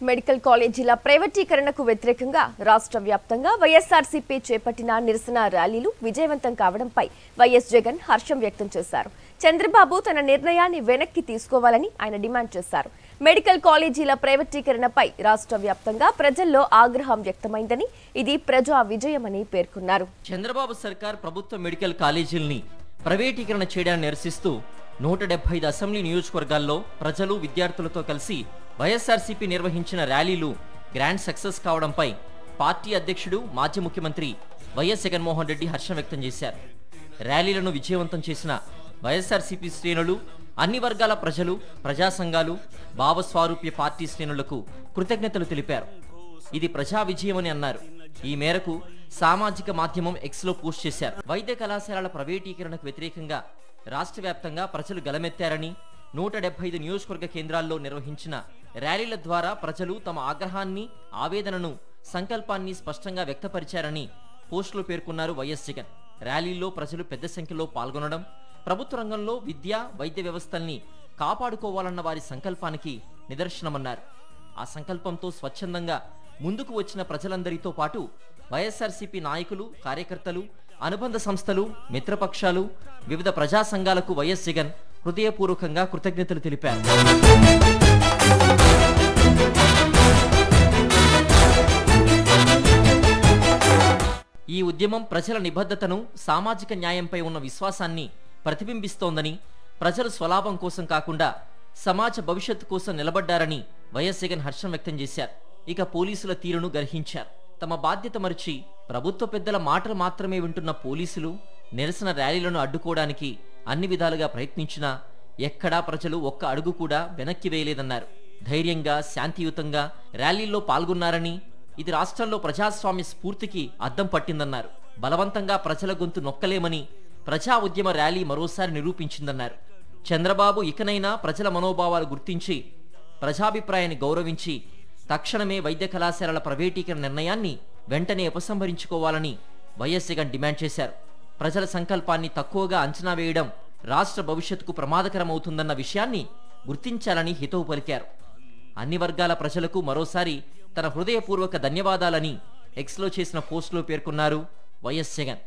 Medical కాలేజీల ప్రైవేటీకరణకు వ్యతిరేకంగా రాష్ట్ర వ్యాప్తంగా వైఎస్ఆర్సీపీ చేపట్టిన నిరసన ర్యాలీలు విజయవంతం కావడంపై వైఎస్ జగన్ హర్షం వ్యక్తం చేశారు. చంద్రబాబు తన నిర్ణయాన్ని వెనక్కి తీసుకోవాలని ఆయన డిమాండ్ చేశారు. మెడికల్ కాలేజీల ప్రైవేటీకరణపై రాష్ట్ర వ్యాప్తంగా ప్రజల్లో ఆగ్రహం వ్యక్తమైందని, ఇది ప్రజా విజయమని పేర్కొన్నారు. చంద్రబాబు సర్కార్ ప్రభుత్వ మెడికల్ కాలేజీల్ని ప్రైవేటీకరణ చేయడాన్ని నిరసిస్తూ 175 అసెంబ్లీ నియోజకవర్గాల్లో ప్రజలు విద్యార్థులతో కలిసి వైఎస్ఆర్సీపీ నిర్వహించిన ర్యాలీలు గ్రాండ్ సక్సెస్ కావడంపై పార్టీ అధ్యక్షుడు మాజీ ముఖ్యమంత్రి వైఎస్ జగన్మోహన్ రెడ్డి హర్షం వ్యక్తం చేశారు. ర్యాలీలను విజయవంతం చేసిన వైఎస్ఆర్సీపీ శ్రేణులు, అన్ని వర్గాల ప్రజలు, ప్రజా సంఘాలు, భావస్వారూప్య పార్టీ శ్రేణులకు కృతజ్ఞతలు తెలిపారు. ఇది ప్రజా విజయమని అన్నారు. ఈ మేరకు సామాజిక మాధ్యమం ఎక్స్లో పోస్ట్ చేశారు. వైద్య కళాశాలల ప్రైవేటీకరణకు వ్యతిరేకంగా రాష్ట్ర వ్యాప్తంగా ప్రజలు గలమెత్తారని, 175 నియోజకవర్గ కేంద్రాల్లో నిర్వహించిన ర్యాలీల ద్వారా ప్రజలు తమ ఆగ్రహాన్ని, ఆవేదనను, సంకల్పాన్ని స్పష్టంగా వ్యక్తపరిచారని పోస్టులో పేర్కొన్నారు వైఎస్ జగన్. ర్యాలీల్లో ప్రజలు పెద్ద సంఖ్యలో పాల్గొనడం ప్రభుత్వ రంగంలో విద్య, వైద్య వ్యవస్థల్ని కాపాడుకోవాలన్న వారి సంకల్పానికి నిదర్శనమన్నారు. ఆ సంకల్పంతో స్వచ్ఛందంగా ముందుకు వచ్చిన ప్రజలందరితో పాటు వైఎస్ఆర్సీపీ నాయకులు, కార్యకర్తలు, అనుబంధ సంస్థలు, మిత్రపక్షాలు, వివిధ ప్రజా సంఘాలకు వైఎస్ జగన్ హృదయపూర్వకంగా కృతజ్ఞతలు తెలిపారు. ఈ ఉద్యమం ప్రజల నిబద్ధతను, సామాజిక న్యాయంపై ఉన్న విశ్వాసాన్ని ప్రతిబింబిస్తోందని, ప్రజలు స్వలాభం కోసం కాకుండా సమాజ భవిష్యత్తు కోసం నిలబడ్డారని వైఎస్ జగన్ హర్షం వ్యక్తం చేశారు. ఇక పోలీసుల తీరును గర్హించారు. తమ బాధ్యత మరిచి ప్రభుత్వ పెద్దల మాటలు మాత్రమే వింటున్న పోలీసులు నిరసన ర్యాలీలను అడ్డుకోవడానికి అన్ని విధాలుగా ప్రయత్నించినా ఎక్కడా ప్రజలు ఒక్క అడుగు కూడా వెనక్కి వేయలేదన్నారు. ధైర్యంగా, శాంతియుతంగా ర్యాలీల్లో పాల్గొన్నారని, ఇది రాష్ట్రంలో ప్రజాస్వామ్య స్ఫూర్తికి అద్దం పట్టిందన్నారు. బలవంతంగా ప్రజల గొంతు నొక్కలేమని ప్రజా ఉద్యమ ర్యాలీ మరోసారి నిరూపించిందన్నారు. చంద్రబాబు ఇకనైనా ప్రజల మనోభావాలు గుర్తించి ప్రజాభిప్రాయాన్ని గౌరవించి తక్షణమే వైద్య కళాశాలల ప్రైవేటీకరణ నిర్ణయాన్ని వెంటనే ఉపసంహరించుకోవాలని వైఎస్ జగన్ డిమాండ్ చేశారు. ప్రజల సంకల్పాన్ని తక్కువగా అంచనా వేయడం రాష్ట్ర భవిష్యత్తుకు ప్రమాదకరమవుతుందన్న విషయాన్ని గుర్తించాలని హితవు పలికారు. అన్ని వర్గాల ప్రజలకు మరోసారి తన హృదయపూర్వక ధన్యవాదాలని ఎక్స్లో చేసిన పోస్టులో పేర్కొన్నారు వైఎస్ జగన్.